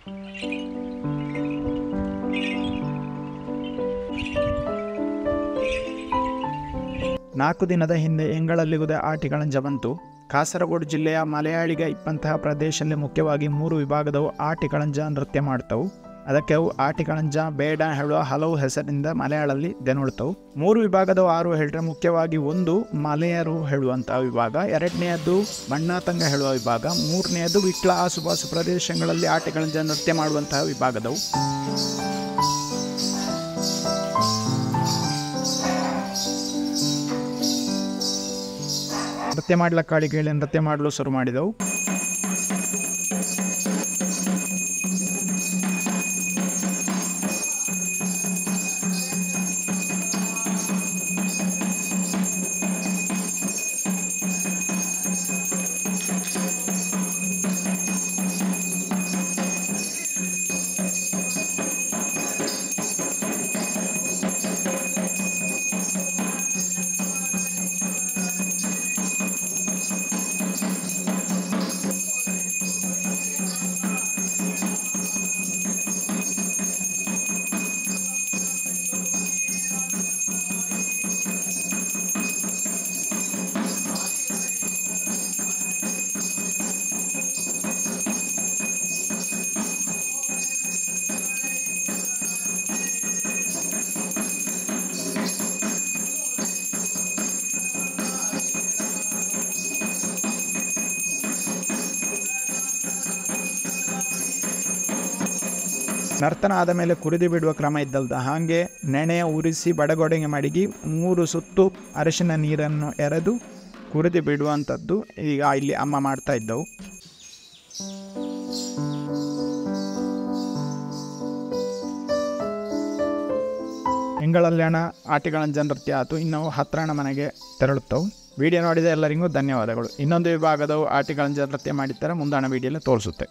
ನಾಲ್ಕು ದಿನದ ಹಿಂದೆ ಎಂಗಳಲ್ಲಿಗುದೆ ಆಟಿಕಳಂಜ ಬಂತು. ಕಾಸರಗೋಡು ಜಿಲ್ಲೆಯ ಮಲಯಾಳಿಗ ಇಪ್ಪಂತಹ ಪ್ರದೇಶದಲ್ಲಿ ಮುಖ್ಯವಾಗಿ 3 ವಿಭಾಗದವು ಆಟಿಕಳಂಜ ನೃತ್ಯ ಮಾಡ್ತವು. ಅದಕ್ಕೆ ಅವು ಆಟಿಕಳಂಜ ಬೇಡ ಹೇಳುವ ಹಲವು ಹೆಸರಿನಿಂದ ಮಲಯಾಳಲ್ಲಿ ದೆನುಳ್ತವು. 3 ವಿಭಾಗದವು 6 ಹೇಳಿದ್ರೆ ಮುಖ್ಯವಾಗಿ 1 ಮಲೆಯರು ಹೇಳುವಂತಹ ವಿಭಾಗ, 2ನೇಯದ್ದು ಬಣ್ಣಾತಂಗ ಹೇಳುವ ವಿಭಾಗ, 3ನೇಯದ್ದು ವಿಟ್ಲ ಆಸುಪಾಸು ಪ್ರದೇಶಗಳಲ್ಲಿ ಆಟಿಕಳಂಜ ನೃತ್ಯ ಮಾಡುವಂತಹ ವಿಭಾಗದವು. ನೃತ್ಯ ಮಾಡ್ಲಕ್ಕಾಳಿ ಕೇಳಿ ನೃತ್ಯ ಮಾಡಲು ಶುರು ಮಾಡಿದವು. ನರ್ತನ ಆದ ಮೇಲೆ ಕುರಿದು ಬಿಡುವ ಕ್ರಮ ಇದ್ದಲ್ದ, ಹಾಗೆ ನೆನೆಯ ಉರಿಸಿ ಬಡಗೊಡೆಗೆ ಮಡಗಿ 3 ಸುತ್ತು ಅರಿಶಿನ ನೀರನ್ನು ಎರೆದು ಕುರಿದು ಬಿಡುವಂಥದ್ದು ಈಗ ಇಲ್ಲಿ ಅಮ್ಮ ಮಾಡ್ತಾ ಇದ್ದವು. ಎಂಗಳಲ್ಲಿ ಹಣ ಆಟಿಕಳಂಜ ನೃತ್ಯ ಆಯಿತು. ಇನ್ನು ಹತ್ರಣ ಮನೆಗೆ ತೆರಳುತ್ತವು. ವಿಡಿಯೋ ನೋಡಿದ ಎಲ್ಲರಿಗೂ ಧನ್ಯವಾದಗಳು. ಇನ್ನೊಂದು ವಿಭಾಗದವು ಆಟಿಕಳಂಜ ನೃತ್ಯ ಮಾಡಿದ್ದಾರೆ, ಮುಂದಾಣ ವಿಡಿಯೋಲ್ಲಿ ತೋರಿಸುತ್ತೆ.